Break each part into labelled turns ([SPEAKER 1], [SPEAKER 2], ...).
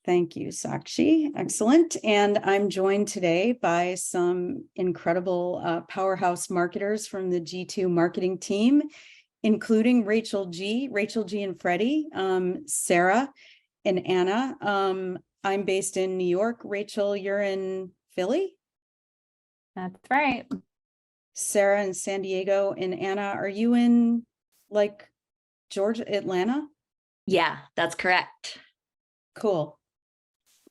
[SPEAKER 1] Thank you, Sakshi. Excellent. And I'm joined today by some incredible powerhouse marketers from the G2 marketing team, including Rachel G and Freddie, Sarah and Anna. I'm based in New York. Rachel, you're in Philly?
[SPEAKER 2] That's right.
[SPEAKER 1] Sarah in San Diego, and Anna, are you in like Georgia, Atlanta?
[SPEAKER 3] Yeah, that's correct.
[SPEAKER 1] Cool.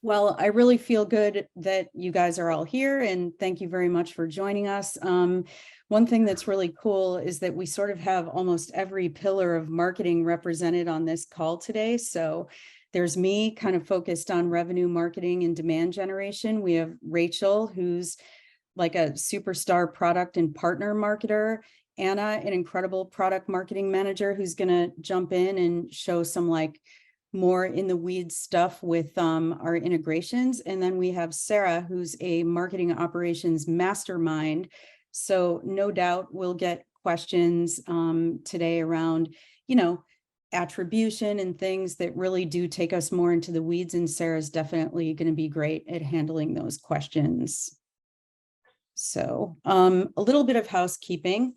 [SPEAKER 1] Well, I really feel good that you guys are all here, and thank you very much for joining us. One thing that's really cool is that we sort of have almost every pillar of marketing represented on this call today. So there's me kind of focused on revenue marketing and demand generation. We have Rachel, who's like a superstar product and partner marketer. Anna, an incredible product marketing manager who's going to jump in and show some like more in the weeds stuff with our integrations. And then we have Sarah, who's a marketing operations mastermind. So no doubt we'll get questions today around, attribution and things that really do take us more into the weeds. And Sarah's definitely going to be great at handling those questions. So a little bit of housekeeping.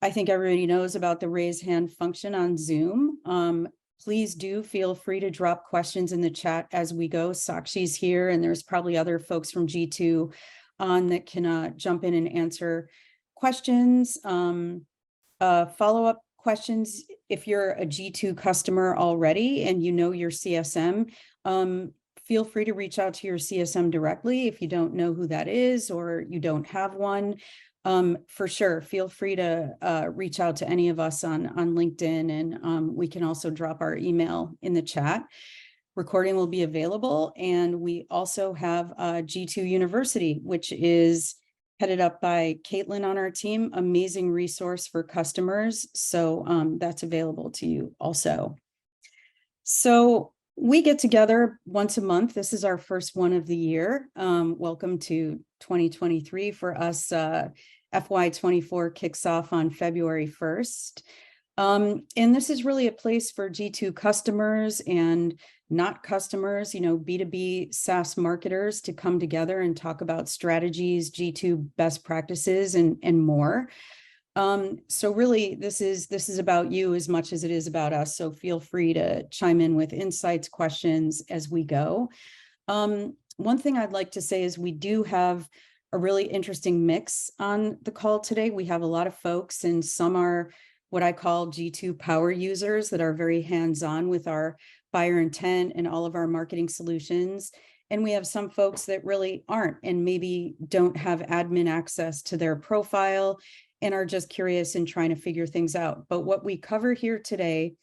[SPEAKER 1] I think everybody knows about the raise hand function on Zoom. Please do feel free to drop questions in the chat as we go. Sakshi's here, and there's probably other folks from G2 on that can jump in and answer questions. Follow-up questions, if you're a G2 customer already and you know your CSM, feel free to reach out to your CSM directly if you don't know who that is or you don't have one. For sure, feel free to reach out to any of us on LinkedIn, and we can also drop our email in the chat. Recording will be available, and we also have G2 University, which is headed up by Caitlin on our team, amazing resource for customers. So that's available to you also. So we get together once a month. This is our first one of the year. Welcome to 2023 for us. FY24 kicks off on February 1st. And this is really a place for G2 customers and not customers, B2B SaaS marketers to come together and talk about strategies, G2 best practices, and more. So really, this is about you as much as it is about us. So feel free to chime in with insights, questions as we go. One thing I'd like to say is we do have a really interesting mix on the call today. We have a lot of folks, and some are what I call G2 power users that are very hands-on with our buyer intent and all of our marketing solutions. And we have some folks that really aren't and maybe don't have admin access to their profile and are just curious and trying to figure things out. But what we cover here today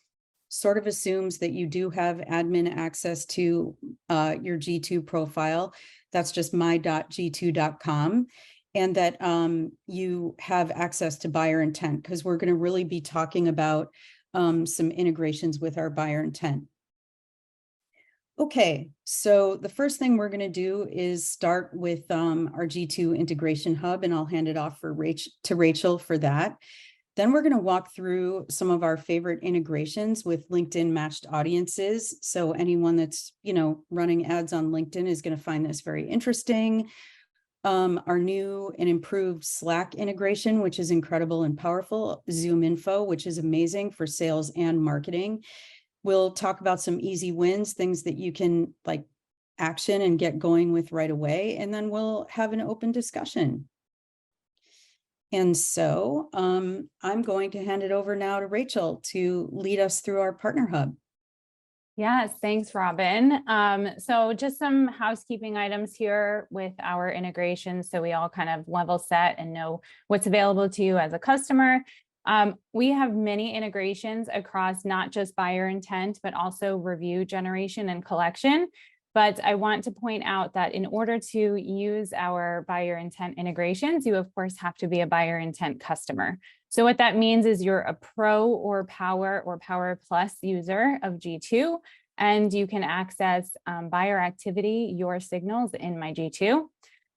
[SPEAKER 1] sort of assumes that you do have admin access to your G2 profile. That's just my.g2.com. And that you have access to buyer intent, because we're going to really be talking about some integrations with our buyer intent. Okay, so the first thing we're going to do is start with our G2 integration hub, and I'll hand it off to Rachel for that. Then we're going to walk through some of our favorite integrations with LinkedIn matched audiences. So anyone that's, running ads on LinkedIn is going to find this very interesting. Our new and improved Slack integration, which is incredible and powerful. ZoomInfo, which is amazing for sales and marketing. We'll talk about some easy wins, things that you can action and get going with right away. And then we'll have an open discussion. And so I'm going to hand it over now to Rachel to lead us through our partner hub.
[SPEAKER 2] Yes, thanks, Robin. So just some housekeeping items here with our integration, so we all kind of level set and know what's available to you as a customer. We have many integrations across not just buyer intent, but also review generation and collection. But I want to point out that in order to use our buyer intent integrations, you of course have to be a buyer intent customer. So what that means is you're a Pro or Power Plus user of G2, and you can access buyer activity, your signals in my G2.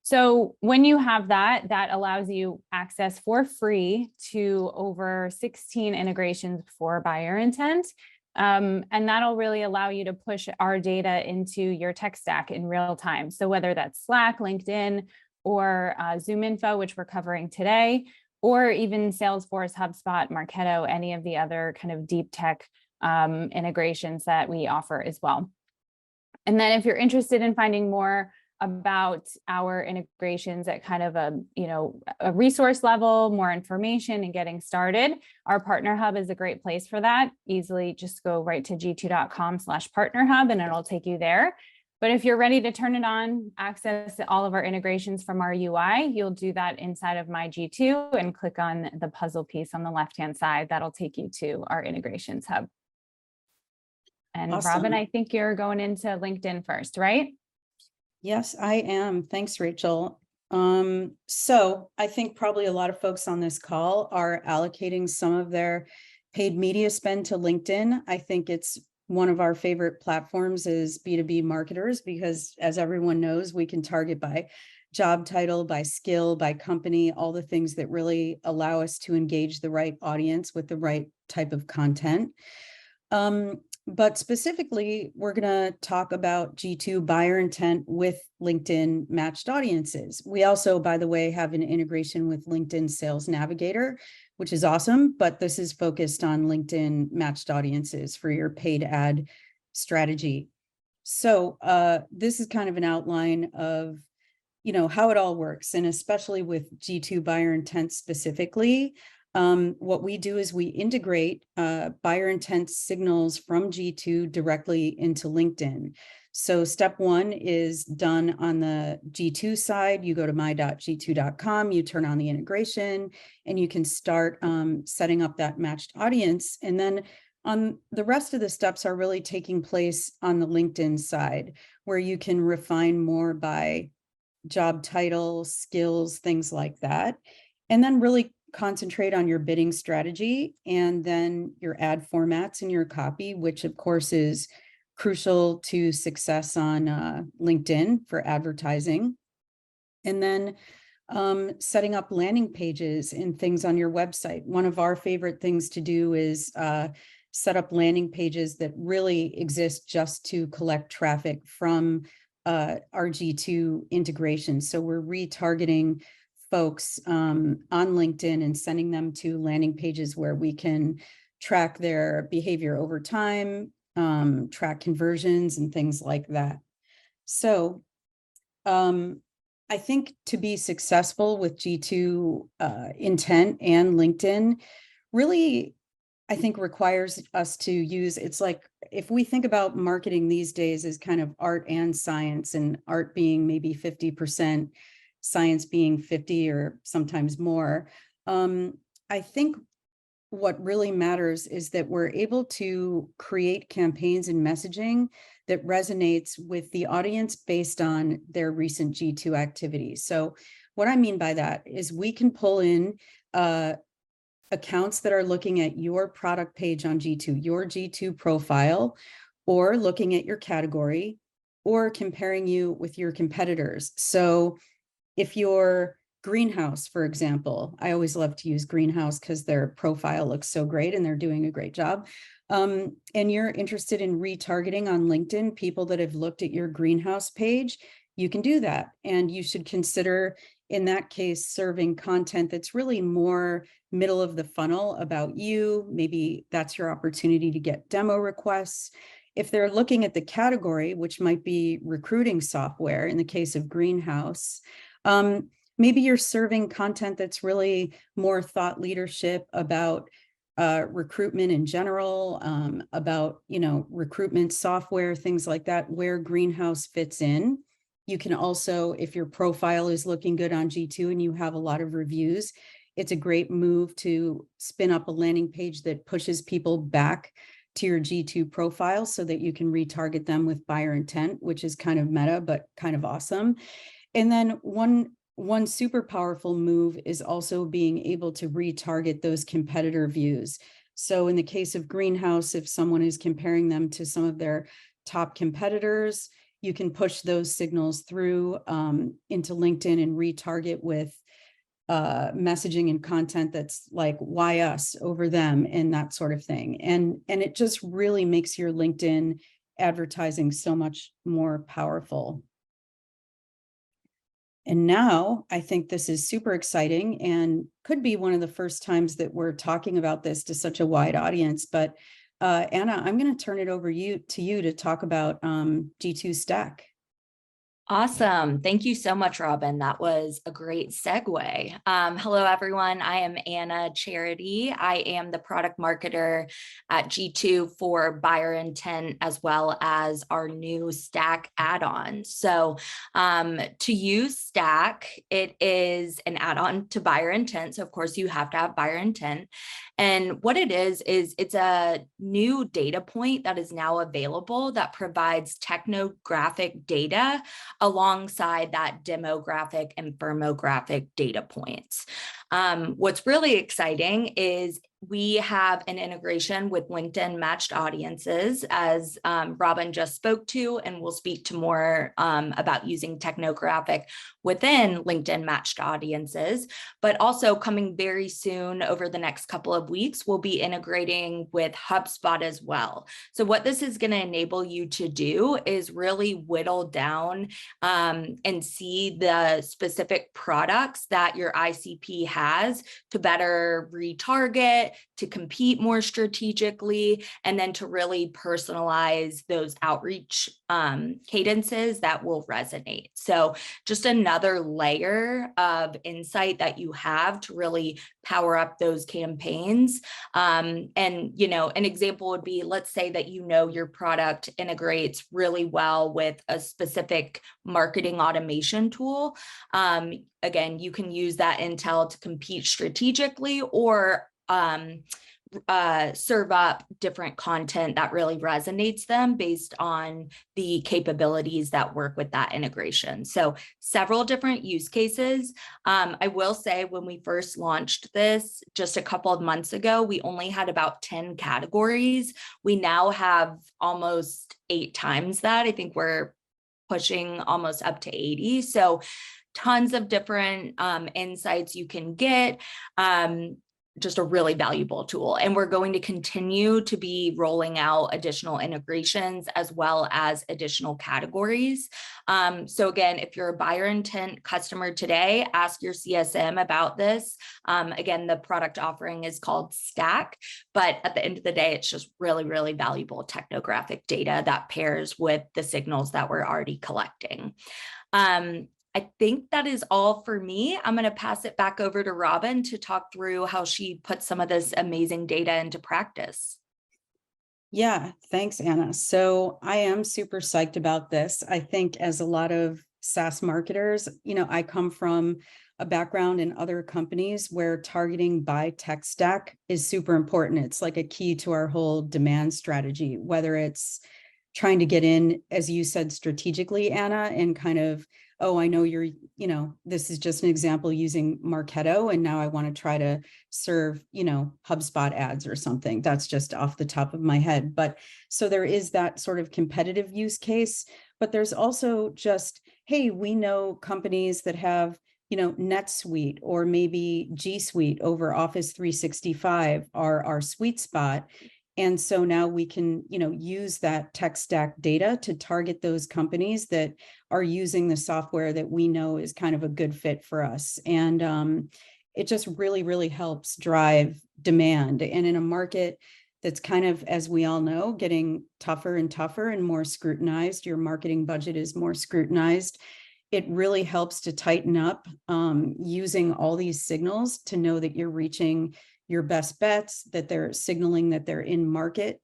[SPEAKER 2] So when you have that, that allows you access for free to over 16 integrations for buyer intent. And that'll really allow you to push our data into your tech stack in real time. So whether that's Slack, LinkedIn, or ZoomInfo, which we're covering today, or even Salesforce, HubSpot, Marketo, any of the other kind of deep tech integrations that we offer as well. And then if you're interested in finding more about our integrations at kind of a resource level, more information and getting started, our partner hub is a great place for that. Easily just go right to g2.com/partner hub and it'll take you there. But if you're ready to turn it on, access all of our integrations from our UI, you'll do that inside of My G2 and click on the puzzle piece on the left-hand side. That'll take you to our integrations hub. And
[SPEAKER 1] Awesome.
[SPEAKER 2] Robin, I think you're going into LinkedIn first, right?
[SPEAKER 1] Yes, I am. Thanks, Rachel. So I think probably a lot of folks on this call are allocating some of their paid media spend to LinkedIn. I think it's one of our favorite platforms is B2B marketers, because as everyone knows, we can target by job title, by skill, by company, all the things that really allow us to engage the right audience with the right type of content. But specifically, we're going to talk about G2 buyer intent with LinkedIn matched audiences. We also, by the way, have an integration with LinkedIn Sales Navigator, which is awesome, but this is focused on LinkedIn matched audiences for your paid ad strategy. So this is kind of an outline of, how it all works, and especially with G2 buyer intent specifically. What we do is we integrate buyer intent signals from G2 directly into LinkedIn. So step one is done on the G2 side. You go to my.g2.com, you turn on the integration, and you can start setting up that matched audience. And then on the rest of the steps are really taking place on the LinkedIn side, where you can refine more by job title, skills, things like that. And then really concentrate on your bidding strategy and then your ad formats and your copy, which of course is crucial to success on LinkedIn for advertising. And then setting up landing pages and things on your website. One of our favorite things to do is set up landing pages that really exist just to collect traffic from our G2 integration. So we're retargeting folks on LinkedIn and sending them to landing pages where we can track their behavior over time, track conversions and things like that. So I think to be successful with G2 intent and LinkedIn really, I think requires us to use, it's like, if we think about marketing these days as kind of art and science, and art being maybe 50%, science being 50 or sometimes more. I think what really matters is that we're able to create campaigns and messaging that resonates with the audience based on their recent G2 activities. So what I mean by that is we can pull in accounts that are looking at your product page on G2, your G2 profile, or looking at your category, or comparing you with your competitors. So if you're Greenhouse, for example, I always love to use Greenhouse because their profile looks so great and they're doing a great job. And you're interested in retargeting on LinkedIn people that have looked at your Greenhouse page, you can do that. And you should consider, in that case, serving content that's really more middle of the funnel about you. Maybe that's your opportunity to get demo requests. If they're looking at the category, which might be recruiting software in the case of Greenhouse, maybe you're serving content that's really more thought leadership about recruitment in general, about, recruitment software, things like that, where Greenhouse fits in. You can also, if your profile is looking good on G2 and you have a lot of reviews, it's a great move to spin up a landing page that pushes people back to your G2 profile so that you can retarget them with buyer intent, which is kind of meta, but kind of awesome. And then one super powerful move is also being able to retarget those competitor views. So in the case of Greenhouse, if someone is comparing them to some of their top competitors, you can push those signals through into LinkedIn and retarget with messaging and content that's like, why us over them, and that sort of thing. And it just really makes your LinkedIn advertising so much more powerful. And now I think this is super exciting and could be one of the first times that we're talking about this to such a wide audience. But Anna, I'm going to turn it over to you to talk about G2 Stack.
[SPEAKER 3] Awesome. Thank you so much, Robin. That was a great segue. Hello, everyone. I am Anna Charity. I am the product marketer at G2 for buyer intent, as well as our new Stack add-on. So to use Stack, it is an add-on to buyer intent. So of course you have to have buyer intent. And what it is it's a new data point that is now available that provides technographic data alongside that demographic and firmographic data points. What's really exciting is we have an integration with LinkedIn matched audiences, as Robin just spoke to, and we'll speak to more about using technographic within LinkedIn matched audiences. But also coming very soon over the next couple of weeks, we'll be integrating with HubSpot as well. So what this is going to enable you to do is really whittle down and see the specific products that your ICP has to better retarget, to compete more strategically, and then to really personalize those outreach cadences that will resonate. So just another layer of insight that you have to really power up those campaigns. And, you know, an example would be, let's say that, you know, your product integrates really well with a specific marketing automation tool. Again, you can use that intel to compete strategically, or serve up different content that really resonates them based on the capabilities that work with that integration. So several different use cases. I will say, when we first launched this just a couple of months ago, we only had about 10 categories. We now have almost 8 times that. I think we're pushing almost up to 80. So tons of different insights you can get. Just a really valuable tool. And we're going to continue to be rolling out additional integrations as well as additional categories. So again, if you're a buyer intent customer today, ask your CSM about this. Again, the product offering is called Stack, but at the end of the day, it's just really, really valuable technographic data that pairs with the signals that we're already collecting. I think that is all for me. I'm going to pass it back over to Robin to talk through how she put some of this amazing data into practice.
[SPEAKER 1] Yeah, thanks, Anna. So I am super psyched about this. I think, as a lot of SaaS marketers, you know, I come from a background in other companies where targeting by tech stack is super important. It's like a key to our whole demand strategy, whether it's trying to get in, as you said, strategically, Anna, and kind of, oh, I know you're, you know, this is just an example using Marketo, and now I want to try to serve, you know, HubSpot ads or something. That's just off the top of my head. But so there is that sort of competitive use case, but there's also just, hey, we know companies that have, you know, NetSuite or maybe G Suite over Office 365 are our sweet spot. And so now we can, you know, use that tech stack data to target those companies that are using the software that we know is kind of a good fit for us. And it just really, really helps drive demand. And in a market that's kind of, as we all know, getting tougher and tougher and more scrutinized, your marketing budget is more scrutinized. It really helps to tighten up using all these signals to know that you're reaching your best bets, that they're signaling that they're in market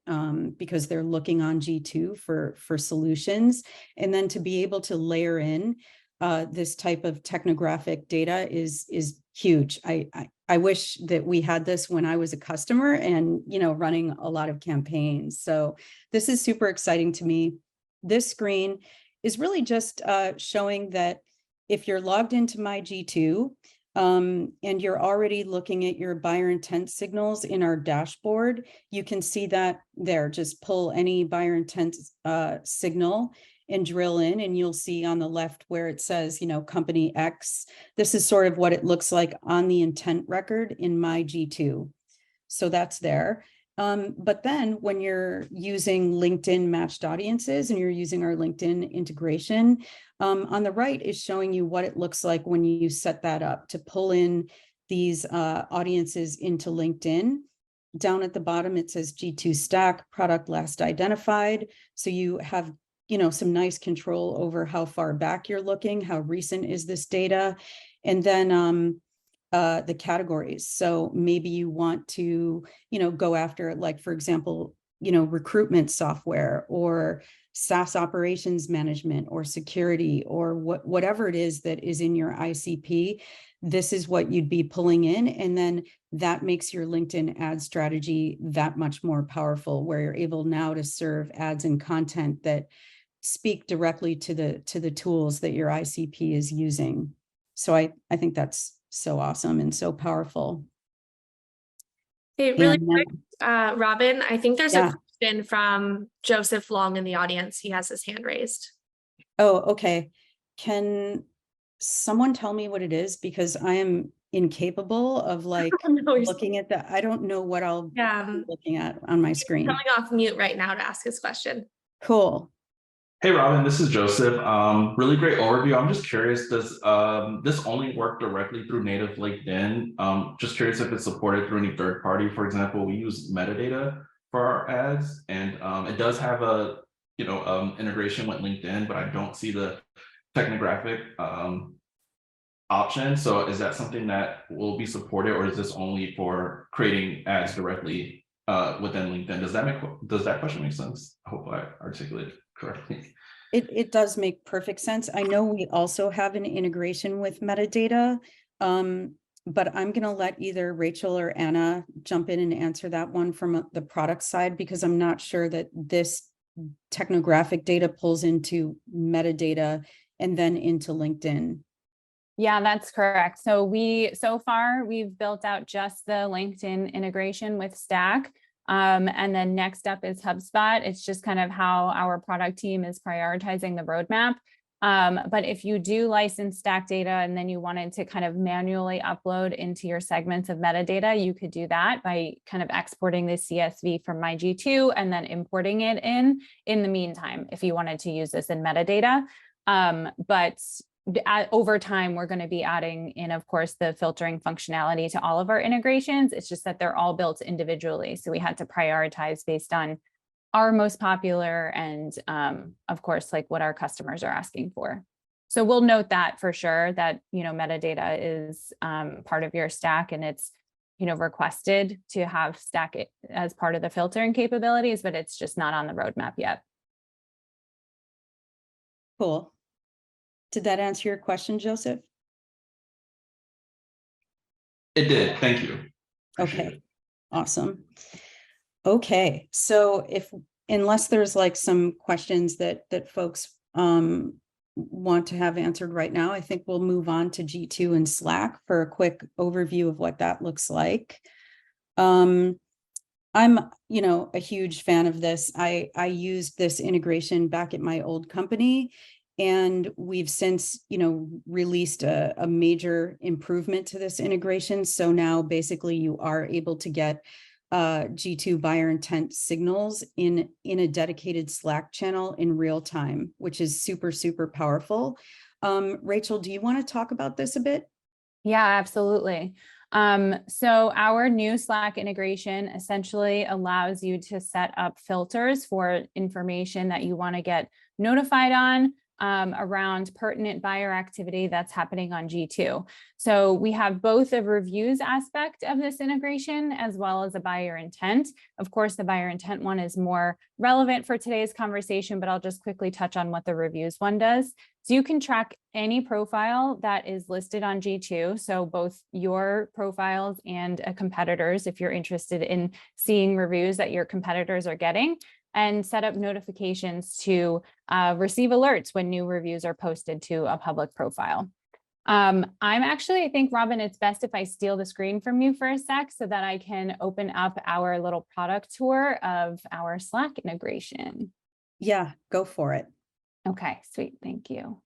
[SPEAKER 1] because they're looking on G2 for solutions. And then to be able to layer in this type of technographic data is huge. I wish that we had this when I was a customer and, you know, running a lot of campaigns. So this is super exciting to me. This screen is really just showing that if you're logged into my G2, and you're already looking at your buyer intent signals in our dashboard, you can see that there. Just pull any buyer intent signal and drill in, and you'll see on the left where it says, company X. This is sort of what it looks like on the intent record in my G2. So that's there. But then when you're using LinkedIn matched audiences and you're using our LinkedIn integration, on the right is showing you what it looks like when you set that up to pull in these audiences into LinkedIn. Down at the bottom, it says G2 stack product last identified. So you have, some nice control over how far back you're looking, how recent is this data, and then the categories. So maybe you want to, go after, like, for example, recruitment software or SaaS operations management or security or whatever it is that is in your ICP. This is what you'd be pulling in. And then that makes your LinkedIn ad strategy that much more powerful, where you're able now to serve ads and content that speak directly to the tools that your ICP is using. So I think that's so awesome and so powerful.
[SPEAKER 4] Hey, really
[SPEAKER 1] And,
[SPEAKER 4] quick, Robin, I think there's
[SPEAKER 1] yeah.
[SPEAKER 4] a question from Joseph Long in the audience. He has his hand raised.
[SPEAKER 1] Oh, okay. Can someone tell me what it is? Because I am incapable of looking at that. I don't know what I'll be looking at on my screen.
[SPEAKER 4] Coming off mute right now to ask his question.
[SPEAKER 1] Cool.
[SPEAKER 5] Hey, Robin, this is Joseph. Really great overview. I'm just curious, does this only work directly through native LinkedIn? Just curious if it's supported through any third party. For example, we use metadata for our ads, and it does have a integration with LinkedIn, but I don't see the technographic option. So is that something that will be supported, or is this only for creating ads directly within LinkedIn? Does that question make sense? I hope I articulated correctly.
[SPEAKER 1] It does make perfect sense. I know we also have an integration with metadata, but I'm going to let either Rachel or Anna jump in and answer that one from the product side, because I'm not sure that this technographic data pulls into metadata and then into LinkedIn.
[SPEAKER 2] Yeah, that's correct. So far we've built out just the LinkedIn integration with Stack. And then next up is HubSpot. It's just kind of how our product team is prioritizing the roadmap. But if you do license Stack data and then you wanted to kind of manually upload into your segments of metadata, you could do that by kind of exporting the CSV from my G2 and then importing it in the meantime, if you wanted to use this in metadata. But over time, we're going to be adding in, of course, the filtering functionality to all of our integrations. It's just that they're all built individually. So we had to prioritize based on our most popular and, of course, like what our customers are asking for. So we'll note that for sure that, metadata is part of your stack, and it's, requested to have Stack it as part of the filtering capabilities, but it's just not on the roadmap yet.
[SPEAKER 1] Cool. Did that answer your question, Joseph?
[SPEAKER 5] It did. Thank you.
[SPEAKER 1] Okay, awesome. Okay, so unless there's like some questions that folks want to have answered right now, I think we'll move on to G2 and Slack for a quick overview of what that looks like. I'm, a huge fan of this. I used this integration back at my old company, and we've since, released a major improvement to this integration. So now basically you are able to get G2 buyer intent signals in a dedicated Slack channel in real time, which is super, super powerful. Rachel, do you want to talk about this a bit?
[SPEAKER 2] Yeah, absolutely. So our new Slack integration essentially allows you to set up filters for information that you want to get notified on around pertinent buyer activity that's happening on G2. So we have both a reviews aspect of this integration as well as a buyer intent. Of course, the buyer intent one is more relevant for today's conversation, but I'll just quickly touch on what the reviews one does. So you can track any profile that is listed on G2. So both your profiles and a competitor's, if you're interested in seeing reviews that your competitors are getting, and set up notifications to receive alerts when new reviews are posted to a public profile. I think, Robin, it's best if I steal the screen from you for a sec so that I can open up our little product tour of our Slack integration.
[SPEAKER 1] Yeah, go for it.
[SPEAKER 2] Okay, sweet. Thank you.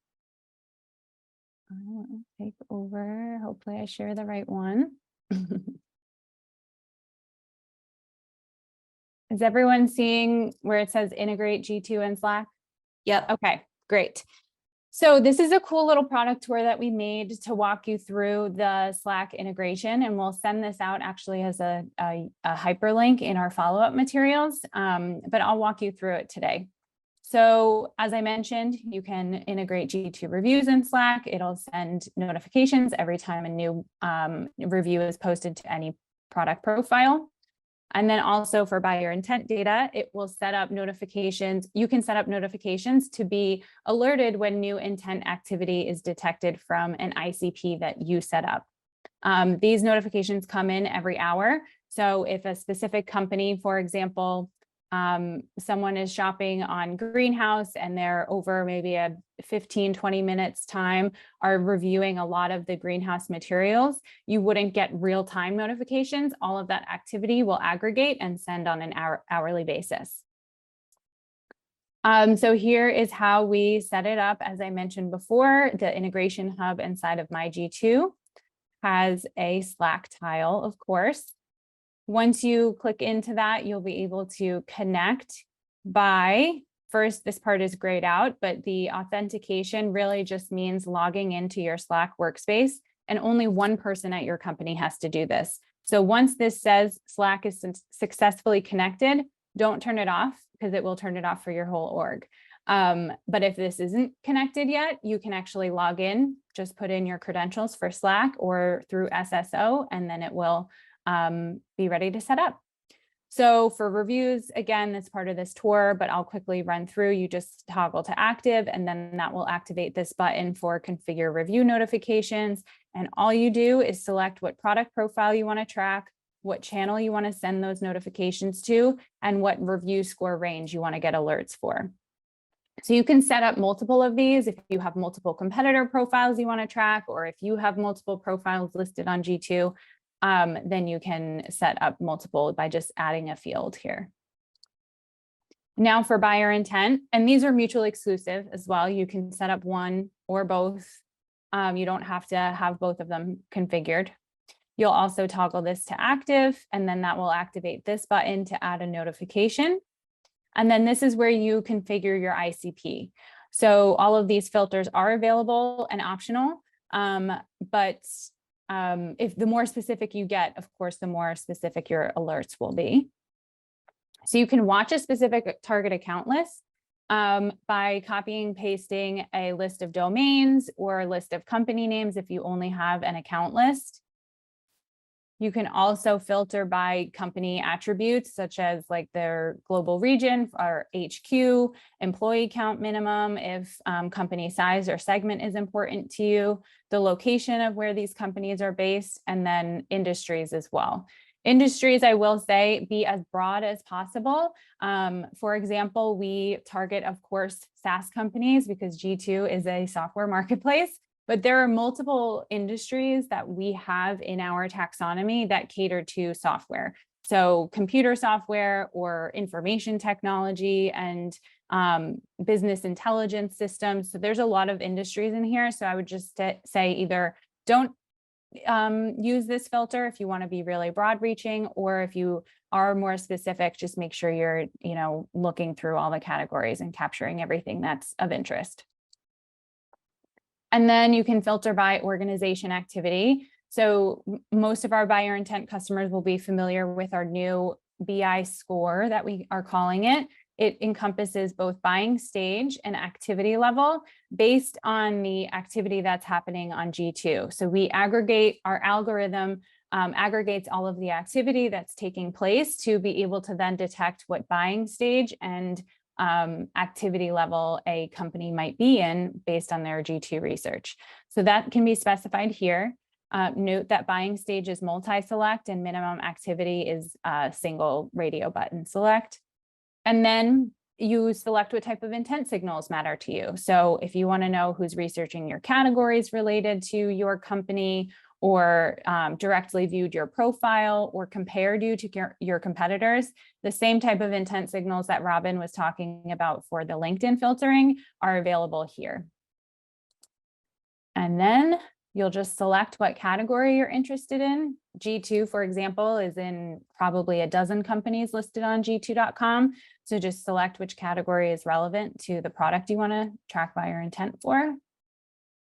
[SPEAKER 2] I'll take over. Hopefully I share the right one. Is everyone seeing where it says integrate G2 and Slack?
[SPEAKER 3] Yep.
[SPEAKER 2] Okay, great. So this is a cool little product tour that we made to walk you through the Slack integration, and we'll send this out actually as a hyperlink in our follow-up materials, but I'll walk you through it today. So as I mentioned, you can integrate G2 reviews in Slack. It'll send notifications every time a new review is posted to any product profile. And then also for buyer intent data, it will set up notifications. You can set up notifications to be alerted when new intent activity is detected from an ICP that you set up. These notifications come in every hour. So if a specific company, for example, someone is shopping on Greenhouse and they're over maybe a 15-20 minutes time are reviewing a lot of the Greenhouse materials, you wouldn't get real-time notifications. All of that activity will aggregate and send on an hourly basis. So here is how we set it up. As I mentioned before, the integration hub inside of my G2 has a Slack tile, of course. Once you click into that, you'll be able to connect by, first, this part is grayed out, but the authentication really just means logging into your Slack workspace, and only one person at your company has to do this. So once this says Slack is successfully connected, don't turn it off because it will turn it off for your whole org. But if this isn't connected yet, you can actually log in, just put in your credentials for Slack or through SSO, and then it will be ready to set up. So for reviews, again, that's part of this tour, but I'll quickly run through. You just toggle to active, and then that will activate this button for configure review notifications. And all you do is select what product profile you want to track, what channel you want to send those notifications to, and what review score range you want to get alerts for. So you can set up multiple of these if you have multiple competitor profiles you want to track, or if you have multiple profiles listed on G2. Then you can set up multiple by just adding a field here. Now for buyer intent, and these are mutually exclusive as well. You can set up one or both. You don't have to have both of them configured. You'll also toggle this to active, and then that will activate this button to add a notification. And then this is where you configure your ICP. So all of these filters are available and optional, but if the more specific you get, of course, the more specific your alerts will be. So you can watch a specific target account list by copying, pasting a list of domains or a list of company names if you only have an account list. You can also filter by company attributes, such as like their global region or HQ, employee count minimum, if company size or segment is important to you, the location of where these companies are based, and then industries as well. Industries, I will say, be as broad as possible. For example, we target, of course, SaaS companies because G2 is a software marketplace. But there are multiple industries that we have in our taxonomy that cater to software. So computer software or information technology and business intelligence systems. So there's a lot of industries in here. So I would just say either don't use this filter if you want to be really broad reaching, or if you are more specific, just make sure you're, looking through all the categories and capturing everything that's of interest. And then you can filter by organization activity. So most of our buyer intent customers will be familiar with our new BI score that we are calling it. It encompasses both buying stage and activity level based on the activity that's happening on G2. So we aggregate, our algorithm aggregates all of the activity that's taking place to be able to then detect what buying stage and activity level a company might be in based on their G2 research. So that can be specified here. Note that buying stage is multi-select and minimum activity is a single radio button select. And then you select what type of intent signals matter to you. So if you want to know who's researching your categories related to your company, or directly viewed your profile or compared you to your competitors, the same type of intent signals that Robin was talking about for the LinkedIn filtering are available here. And then you'll just select what category you're interested in. G2, for example, is in probably a dozen companies listed on g2.com. So just select which category is relevant to the product you want to track buyer intent for.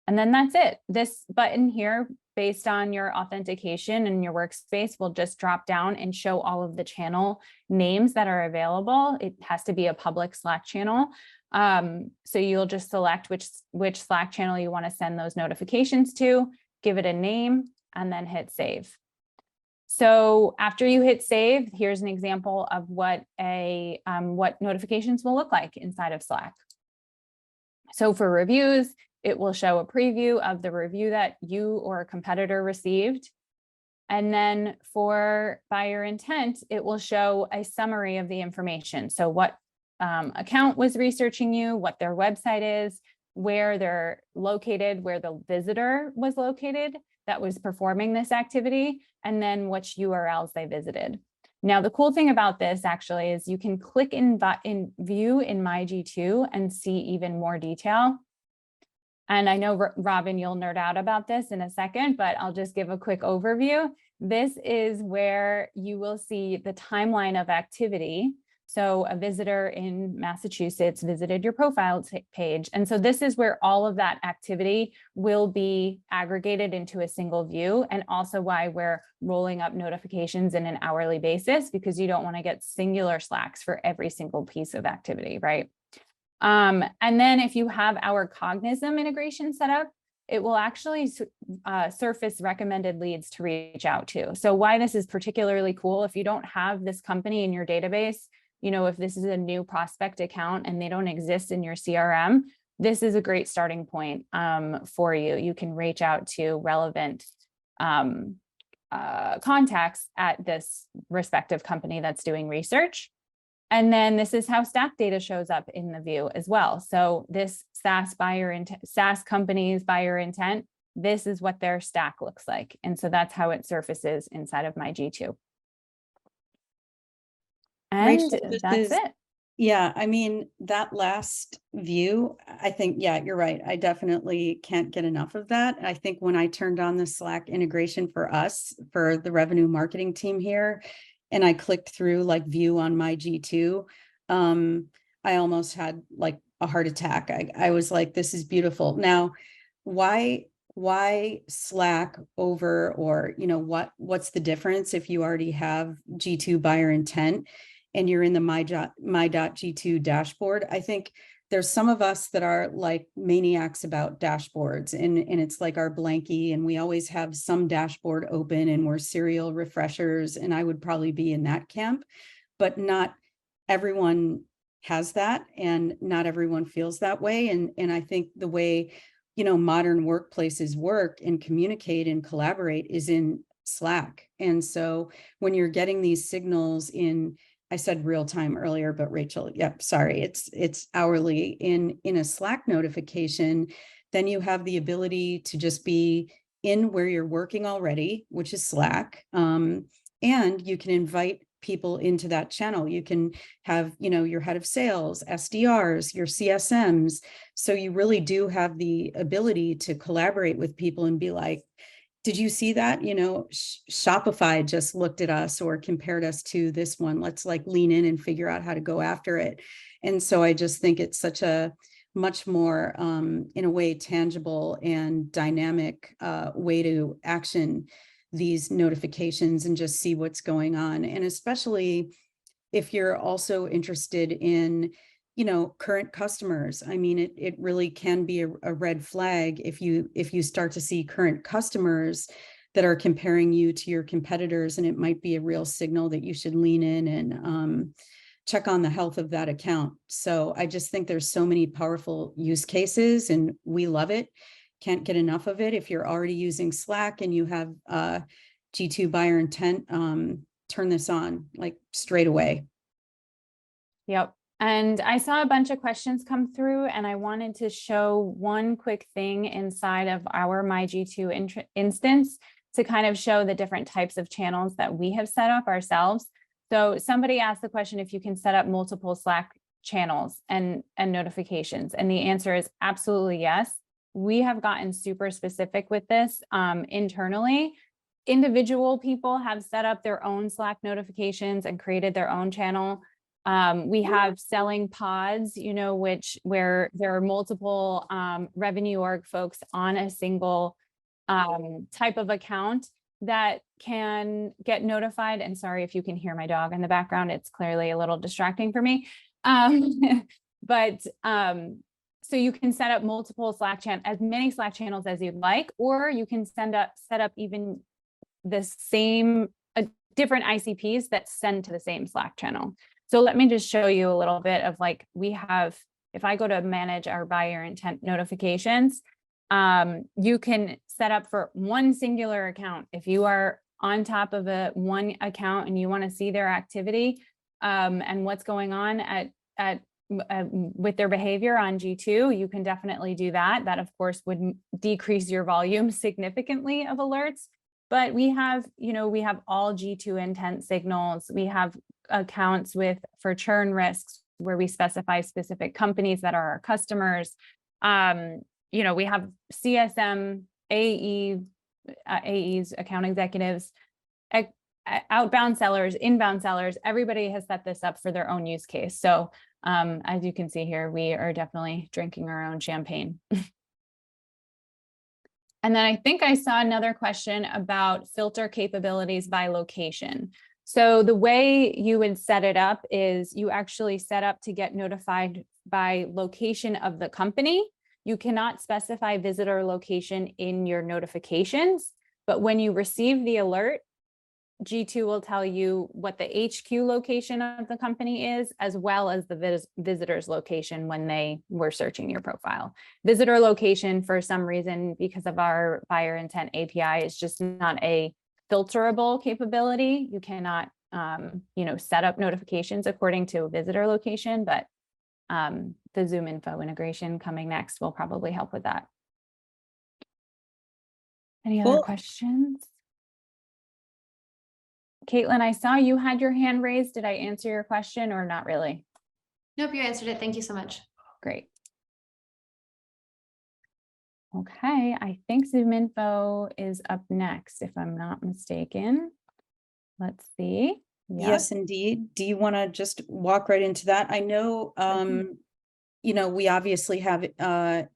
[SPEAKER 2] And then that's it. This button here, based on your authentication and your workspace, will just drop down and show all of the channel names that are available. It has to be a public Slack channel. So you'll just select which Slack channel you want to send those notifications to, give it a name, and then hit save. So after you hit save, here's an example of what notifications will look like inside of Slack. So for reviews, it will show a preview of the review that you or a competitor received. And then for buyer intent, it will show a summary of the information. So what account was researching you, what their website is, where they're located, where the visitor was located that was performing this activity, and then which URLs they visited. Now, the cool thing about this actually is you can click in view in My G2 and see even more detail. And I know, Robin, you'll nerd out about this in a second, but I'll just give a quick overview. This is where you will see the timeline of activity. So a visitor in Massachusetts visited your profile page. And so this is where all of that activity will be aggregated into a single view, and also why we're rolling up notifications in an hourly basis, because you don't want to get singular Slacks for every single piece of activity, right? And then if you have our Cognism integration set up, it will actually surface recommended leads to reach out to. So why this is particularly cool, if you don't have this company in your database, you know, if this is a new prospect account and they don't exist in your CRM, this is a great starting point for you. You can reach out to relevant contacts at this respective company that's doing research. And then this is how stack data shows up in the view as well. So this SaaS company's buyer intent, this is what their stack looks like. And so that's how it surfaces inside of My G2. And
[SPEAKER 1] Rachel,
[SPEAKER 2] that's it.
[SPEAKER 1] Yeah, I mean, that last view, I think, yeah, you're right. I definitely can't get enough of that. I think when I turned on the Slack integration for us, for the revenue marketing team here, and I clicked through like view on My G2, I almost had like a heart attack. I was like, this is beautiful. Now, why Slack over, or, you know, what's the difference if you already have G2 buyer intent and you're in the my.g2 dashboard? I think there's some of us that are like maniacs about dashboards, and it's like our blankie, and we always have some dashboard open and we're serial refreshers, and I would probably be in that camp, but not everyone has that, and not everyone feels that way. And I think the way, you know, modern workplaces work and communicate and collaborate is in Slack. And so when you're getting these signals in, I said real time earlier, but Rachel, yep, sorry, it's hourly in a Slack notification, then you have the ability to just be in where you're working already, which is Slack. And you can invite people into that channel. You can have, you know, your head of sales, SDRs, your CSMs. So you really do have the ability to collaborate with people and be like, did you see that? You know, Shopify just looked at us or compared us to this one. Let's like lean in and figure out how to go after it. And so I just think it's such a much more, in a way, tangible and dynamic way to action these notifications and just see what's going on. And especially if you're also interested in, you know, current customers. I mean, it really can be a red flag if you start to see current customers that are comparing you to your competitors, and it might be a real signal that you should lean in and check on the health of that account. So I just think there's so many powerful use cases, and we love it. Can't get enough of it. If you're already using Slack and you have G2 buyer intent, turn this on like straight away.
[SPEAKER 2] Yep. And I saw a bunch of questions come through, and I wanted to show one quick thing inside of our My G2 instance. to kind of show the different types of channels that we have set up ourselves. So somebody asked the question if you can set up multiple Slack channels and notifications. And the answer is absolutely yes. We have gotten super specific with this internally. Individual people have set up their own Slack notifications and created their own channel. We have selling pods, you know, where there are multiple revenue org folks on a single type of account that can get notified. And sorry if you can hear my dog in the background, it's clearly a little distracting for me. So you can set up multiple Slack channels, as many Slack channels as you'd like, or you can set up even the same different ICPs that send to the same Slack channel. So let me just show you a little bit of like, we have, if I go to manage our buyer intent notifications, you can set up for one singular account. If you are on top of one account and you want to see their activity and what's going on with their behavior on G2, you can definitely do that. That of course would decrease your volume significantly of alerts. But we have, you know, we have all G2 intent signals. We have accounts for churn risks where we specify specific companies that are our customers. You know, we have CSM, AEs, account executives, outbound sellers, inbound sellers. Everybody has set this up for their own use case. So as you can see here, we are definitely drinking our own champagne. And then I think I saw another question about filter capabilities by location. So the way you would set it up is you actually set up to get notified by location of the company. You cannot specify visitor location in your notifications, but when you receive the alert, G2 will tell you what the HQ location of the company is, as well as the visitor's location when they were searching your profile. Visitor location, for some reason, because of our buyer intent API, is just not a filterable capability. You cannot, you know, set up notifications according to a visitor location, but the ZoomInfo integration coming next will probably help with that. Any other questions? Caitlin, I saw you had your hand raised. Did I answer your question or not really?
[SPEAKER 4] Nope, you answered it. Thank you so much.
[SPEAKER 2] Great. Okay, I think ZoomInfo is up next, if I'm not mistaken. Let's see. Yep.
[SPEAKER 1] Yes, indeed. Do you want to just walk right into that? I know, you know, we obviously have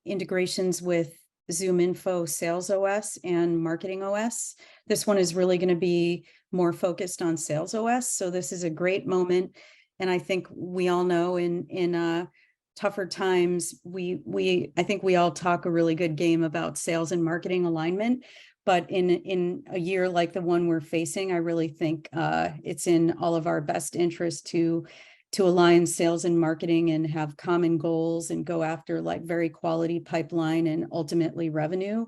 [SPEAKER 1] integrations with ZoomInfo Sales OS and Marketing OS. This one is really going to be more focused on Sales OS. So this is a great moment. And I think we all know in tougher times, I think we all talk a really good game about sales and marketing alignment. But in a year like the one we're facing, I really think it's in all of our best interest to align sales and marketing and have common goals and go after like very quality pipeline and ultimately revenue.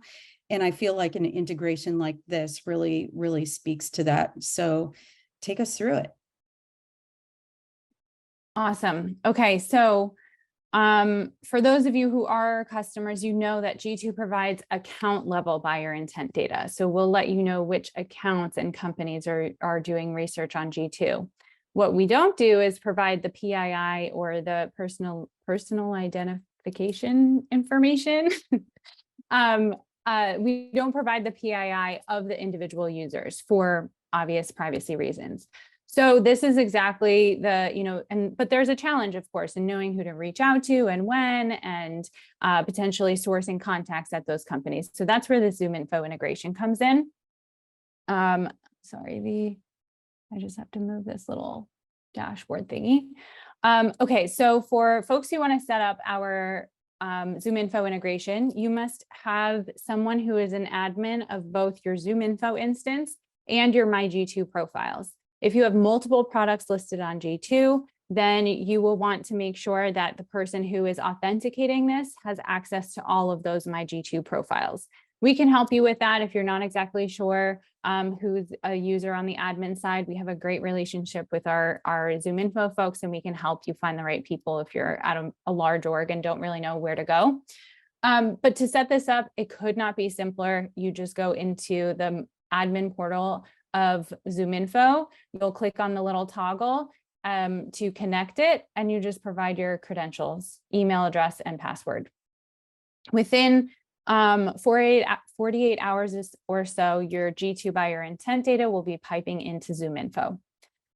[SPEAKER 1] And I feel like an integration like this really, really speaks to that. So take us through it.
[SPEAKER 2] Awesome. Okay, so for those of you who are customers, you know that G2 provides account level buyer intent data. So we'll let you know which accounts and companies are doing research on G2. What we don't do is provide the PII or the personal identification information. We don't provide the PII of the individual users for obvious privacy reasons. So this is exactly but there's a challenge, of course, in knowing who to reach out to and when, and potentially sourcing contacts at those companies. So that's where the ZoomInfo integration comes in. Sorry, I just have to move this little dashboard thingy. Okay, so for folks who want to set up our ZoomInfo integration, you must have someone who is an admin of both your ZoomInfo instance and your MyG2 profiles. If you have multiple products listed on G2, then you will want to make sure that the person who is authenticating this has access to all of those MyG2 profiles. We can help you with that if you're not exactly sure who's a user on the admin side. We have a great relationship with our ZoomInfo folks, and we can help you find the right people if you're at a large org and don't really know where to go. But to set this up, it could not be simpler. You just go into the admin portal of ZoomInfo. You'll click on the little toggle to connect it, and you just provide your credentials, email address, and password. Within 48 hours or so, your G2 buyer intent data will be piping into ZoomInfo.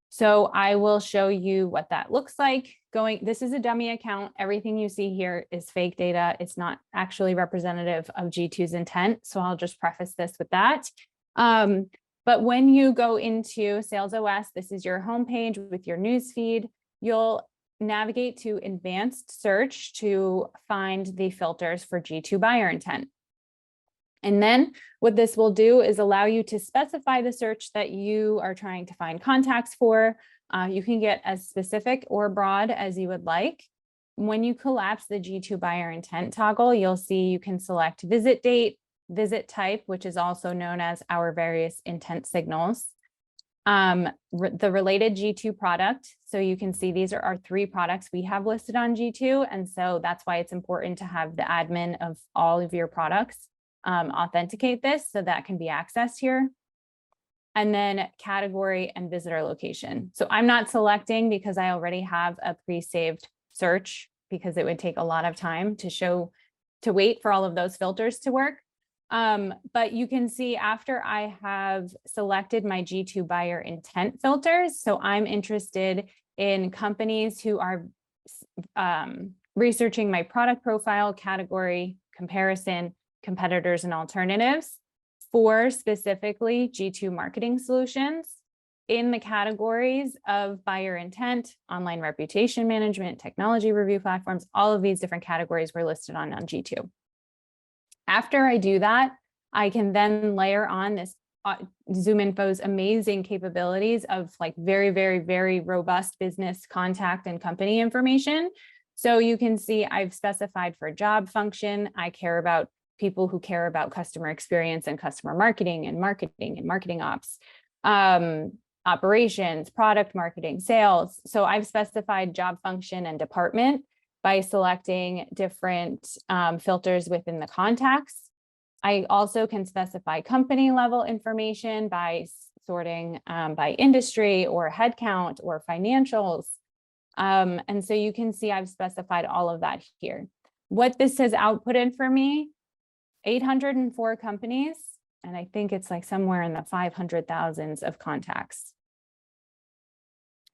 [SPEAKER 2] So I will show you what that looks like. This is a dummy account. Everything you see here is fake data. It's not actually representative of G2's intent. So I'll just preface this with that. But when you go into Sales OS, this is your homepage with your news feed. You'll navigate to advanced search to find the filters for G2 buyer intent. And then what this will do is allow you to specify the search that you are trying to find contacts for. You can get as specific or broad as you would like. When you collapse the G2 buyer intent toggle, you'll see you can select visit date, visit type, which is also known as our various intent signals. The related G2 product. So you can see these are our 3 products we have listed on G2. And so that's why it's important to have the admin of all of your products authenticate this so that can be accessed here. And then category and visitor location. So I'm not selecting because I already have a pre-saved search because it would take a lot of time to wait for all of those filters to work. But you can see after I have selected my G2 buyer intent filters, so I'm interested in companies who are researching my product profile, category, comparison, competitors, and alternatives for specifically G2 marketing solutions in the categories of buyer intent, online reputation management, technology review platforms. All of these different categories were listed on G2. After I do that, I can then layer on this ZoomInfo's amazing capabilities of like very, very, very robust business contact and company information. So you can see I've specified for job function. I care about people who care about customer experience and customer marketing and marketing ops, operations, product marketing, sales. So I've specified job function and department by selecting different filters within the contacts. I also can specify company level information by sorting by industry or headcount or financials. And so you can see I've specified all of that here. What this has outputted for me, 804 companies, and I think it's like somewhere in the 500,000s of contacts.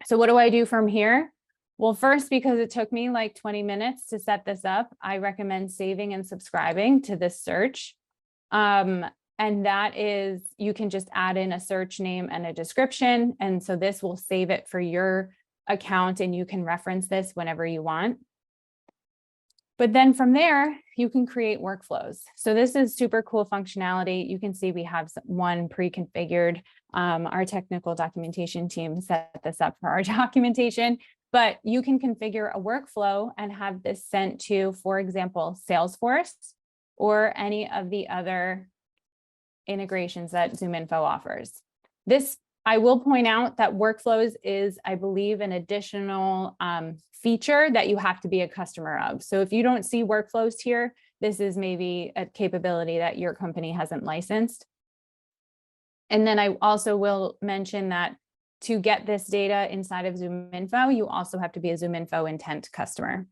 [SPEAKER 2] So what do I do from here? Well, first, because it took me like 20 minutes to set this up, I recommend saving and subscribing to this search. And that is, you can just add in a search name and a description. And so this will save it for your account and you can reference this whenever you want. But then from there, you can create workflows. So this is super cool functionality. You can see we have one pre-configured. Our technical documentation team set this up for our documentation, but you can configure a workflow and have this sent to, for example, Salesforce or any of the other integrations that ZoomInfo offers. This, I will point out that workflows is, I believe, an additional feature that you have to be a customer of. So if you don't see workflows here, this is maybe a capability that your company hasn't licensed. And then I also will mention that to get this data inside of ZoomInfo, you also have to be a ZoomInfo intent customer.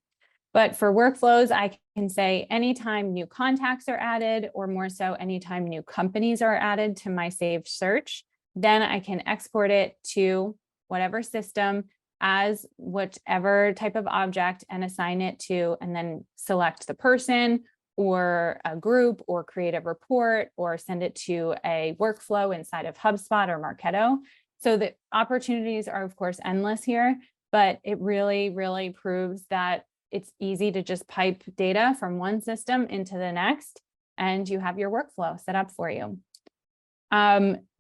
[SPEAKER 2] But for workflows, I can say anytime new contacts are added, or more so anytime new companies are added to my saved search, then I can export it to whatever system as whatever type of object and assign it to, and then select the person or a group or create a report or send it to a workflow inside of HubSpot or Marketo. So the opportunities are, of course, endless here, but it really, really proves that it's easy to just pipe data from one system into the next, and you have your workflow set up for you.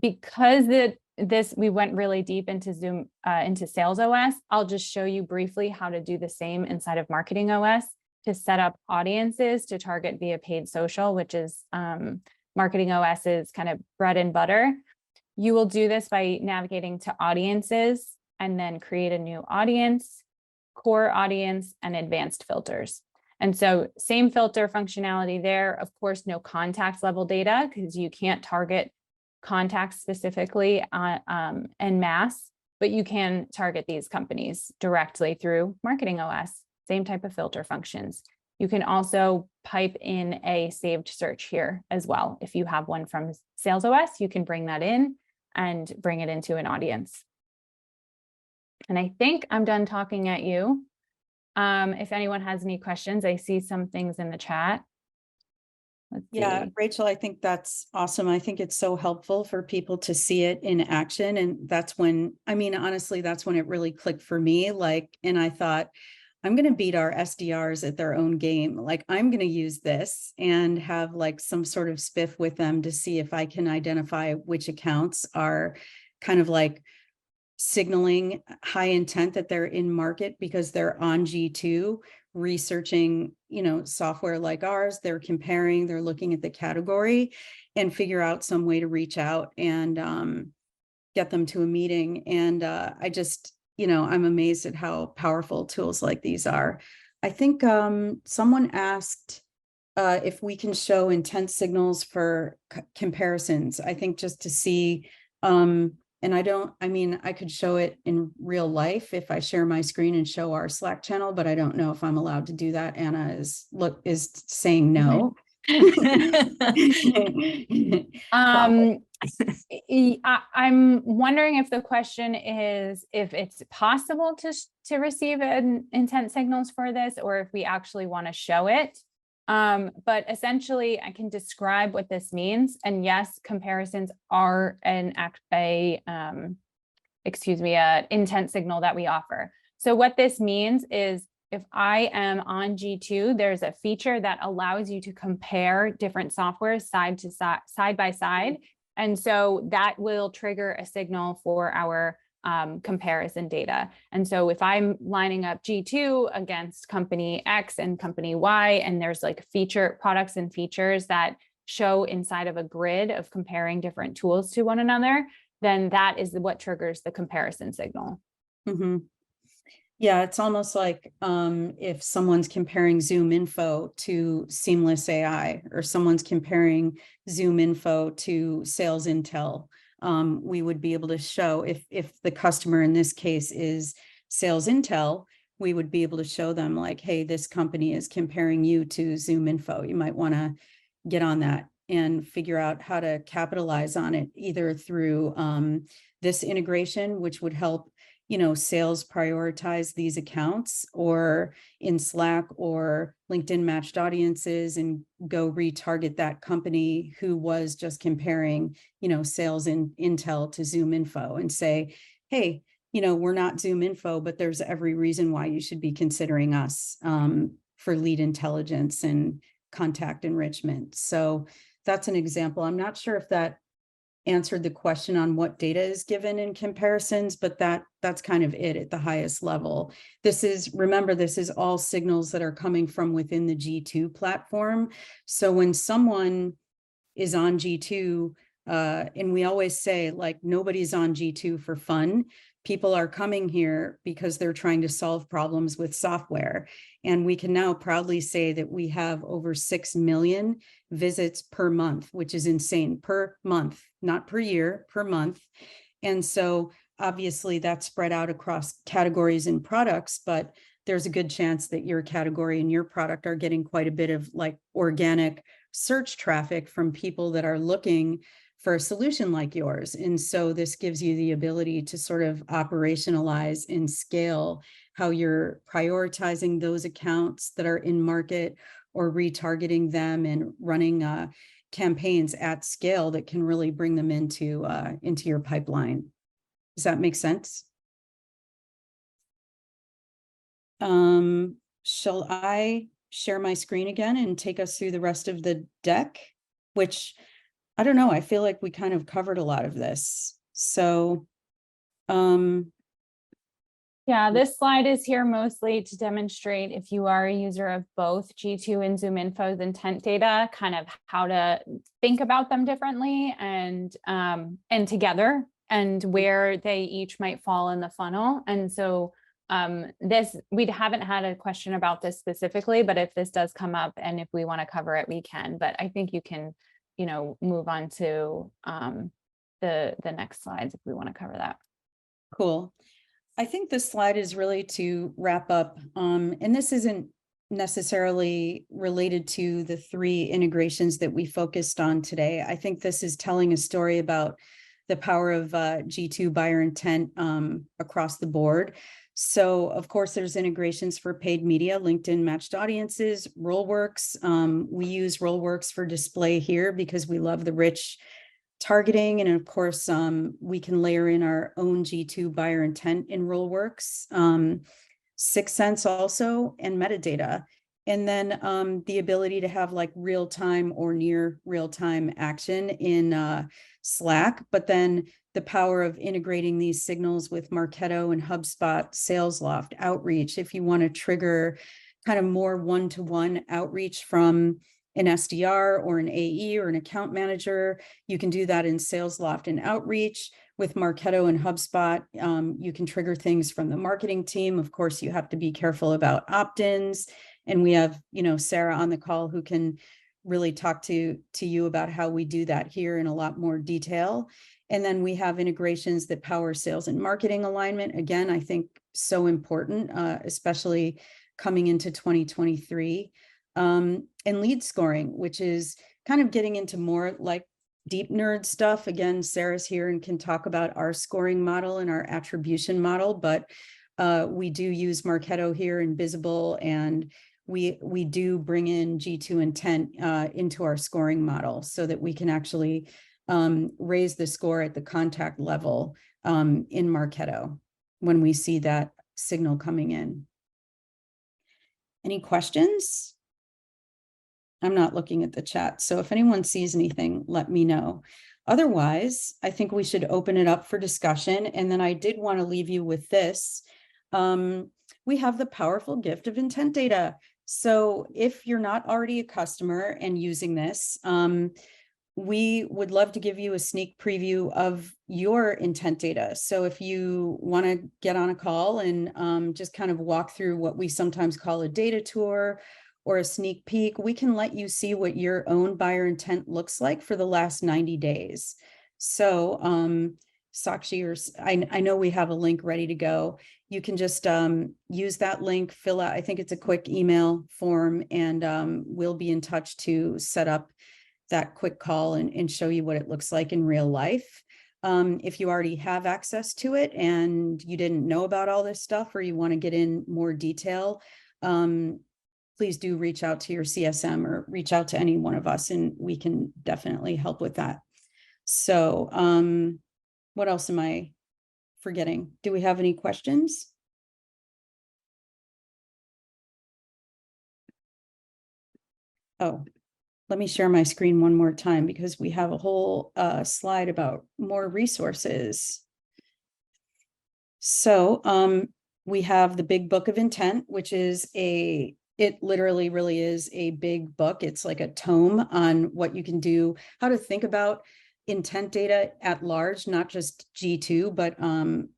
[SPEAKER 2] Because we went really deep into into Sales OS, I'll just show you briefly how to do the same inside of Marketing OS to set up audiences to target via paid social, which is Marketing OS's kind of bread and butter. You will do this by navigating to audiences and then create a new audience, core audience, and advanced filters. And so same filter functionality there. Of course, no contact level data because you can't target contacts specifically en masse, but you can target these companies directly through Marketing OS, same type of filter functions. You can also pipe in a saved search here as well. If you have one from Sales OS, you can bring that in and bring it into an audience. And I think I'm done talking at you. If anyone has any questions, I see some things in the chat. Let's
[SPEAKER 1] Yeah,
[SPEAKER 2] see.
[SPEAKER 1] Rachel, I think that's awesome. I think it's so helpful for people to see it in action. And that's when, I mean, honestly, that's when it really clicked for me. Like, and I thought, I'm going to beat our SDRs at their own game. Like, I'm going to use this and have like some sort of spiff with them to see if I can identify which accounts are kind of like signaling high intent that they're in market because they're on G2 researching, you know, software like ours. They're comparing, they're looking at the category and figure out some way to reach out and get them to a meeting. And I just, you know, I'm amazed at how powerful tools like these are. I think someone asked if we can show intent signals for comparisons. I think just to see, and I mean, I could show it in real life if I share my screen and show our Slack channel, but I don't know if I'm allowed to do that. Anna is saying no.
[SPEAKER 2] I'm wondering if the question is if it's possible to receive an intent signals for this, or if we actually want to show it. But essentially, I can describe what this means. And yes, comparisons are an intent signal that we offer. So what this means is if I am on G2, there's a feature that allows you to compare different softwares side by side. And so that will trigger a signal for our comparison data. And so if I'm lining up G2 against company X and company Y, and there's like products and features that show inside of a grid of comparing different tools to one another, then that is what triggers the comparison signal.
[SPEAKER 1] Mm-hmm. Yeah, it's almost like if someone's comparing ZoomInfo to Seamless AI, or someone's comparing ZoomInfo to Sales Intel, we would be able to show if the customer in this case is Sales Intel, we would be able to show them like, hey, this company is comparing you to ZoomInfo. You might want to get on that and figure out how to capitalize on it, either through this integration, which would help, you know, sales prioritize these accounts, or in Slack or LinkedIn matched audiences and go retarget that company who was just comparing, you know, Sales in Intel to ZoomInfo and say, hey, you know, we're not ZoomInfo, but there's every reason why you should be considering us for lead intelligence and contact enrichment. So that's an example. I'm not sure if that answered the question on what data is given in comparisons, but that's kind of it at the highest level. Remember, this is all signals that are coming from within the G2 platform. So when someone is on G2, and we always say like, nobody's on G2 for fun. People are coming here because they're trying to solve problems with software. And we can now proudly say that we have over 6 million visits per month, which is insane, per month, not per year, per month. And so obviously that's spread out across categories and products, but there's a good chance that your category and your product are getting quite a bit of like organic search traffic from people that are looking for a solution like yours. And so this gives you the ability to sort of operationalize and scale how you're prioritizing those accounts that are in market, or retargeting them and running campaigns at scale that can really bring them into your pipeline. Does that make sense? Shall I share my screen again and take us through the rest of the deck, which I don't know, I feel like we kind of covered a lot of this. So,
[SPEAKER 2] yeah, this slide is here mostly to demonstrate, if you are a user of both G2 and ZoomInfo's intent data, kind of how to think about them differently and together, and where they each might fall in the funnel. And so we haven't had a question about this specifically, but if this does come up and if we want to cover it, we can. But I think you can, you know, move on to the next slides if we want to cover that.
[SPEAKER 1] Cool. I think this slide is really to wrap up, and this isn't necessarily related to the 3 integrations that we focused on today. I think this is telling a story about the power of G2 buyer intent across the board. So of course, there's integrations for paid media, LinkedIn matched audiences, Rollworks. We use Rollworks for display here because we love the rich targeting. And of course, we can layer in our own G2 buyer intent in Rollworks, 6 Sense also, and metadata. And then the ability to have like real-time or near real-time action in Slack, but then the power of integrating these signals with Marketo and HubSpot, SalesLoft, outreach. If you want to trigger kind of more one-to-one outreach from an SDR or an AE or an account manager, you can do that in SalesLoft and outreach. With Marketo and HubSpot, you can trigger things from the marketing team. Of course, you have to be careful about opt-ins. And we have, Sarah on the call who can really talk to you about how we do that here in a lot more detail. And then we have integrations that power sales and marketing alignment. Again, I think so important, especially coming into 2023. And lead scoring, which is kind of getting into more like deep nerd stuff. Again, Sarah's here and can talk about our scoring model and our attribution model, but we do use Marketo here in Visible, and we do bring in G2 intent into our scoring model so that we can actually raise the score at the contact level in Marketo when we see that signal coming in. Any questions? I'm not looking at the chat, so if anyone sees anything, let me know. Otherwise, I think we should open it up for discussion. And then I did want to leave you with this. We have the powerful gift of intent data. So if you're not already a customer and using this, we would love to give you a sneak preview of your intent data. So if you want to get on a call and just kind of walk through what we sometimes call a data tour or a sneak peek, we can let you see what your own buyer intent looks like for the last 90 days. So Sakshi, or I know we have a link ready to go. You can just use that link, fill out, I think it's a quick email form, and we'll be in touch to set up that quick call and show you what it looks like in real life. If you already have access to it and you didn't know about all this stuff, or you want to get in more detail, please do reach out to your CSM or reach out to any one of us, and we can definitely help with that. So what else am I forgetting? Do we have any questions? Oh, let me share my screen one more time because we have a whole slide about more resources. So we have the Big Book of Intent, which is it literally really is a big book. It's like a tome on what you can do, how to think about intent data at large, not just G2, but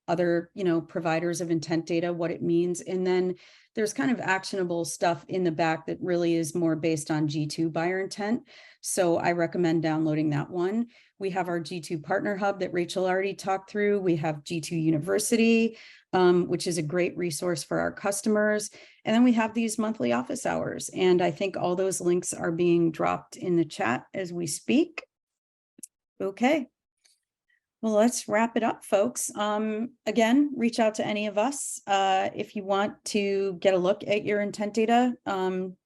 [SPEAKER 1] other, providers of intent data, what it means. And then there's kind of actionable stuff in the back that really is more based on G2 buyer intent. So I recommend downloading that one. We have our G2 Partner Hub that Rachel already talked through. We have G2 University, which is a great resource for our customers. And then we have these monthly office hours. And I think all those links are being dropped in the chat as we speak. Okay. Well, let's wrap it up, folks. Again, reach out to any of us. If you want to get a look at your intent data,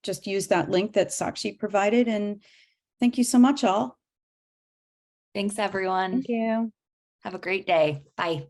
[SPEAKER 1] just use that link that Sakshi provided. And thank you so much, all.
[SPEAKER 3] Thanks, everyone.
[SPEAKER 2] Thank you.
[SPEAKER 3] Have a great day. Bye.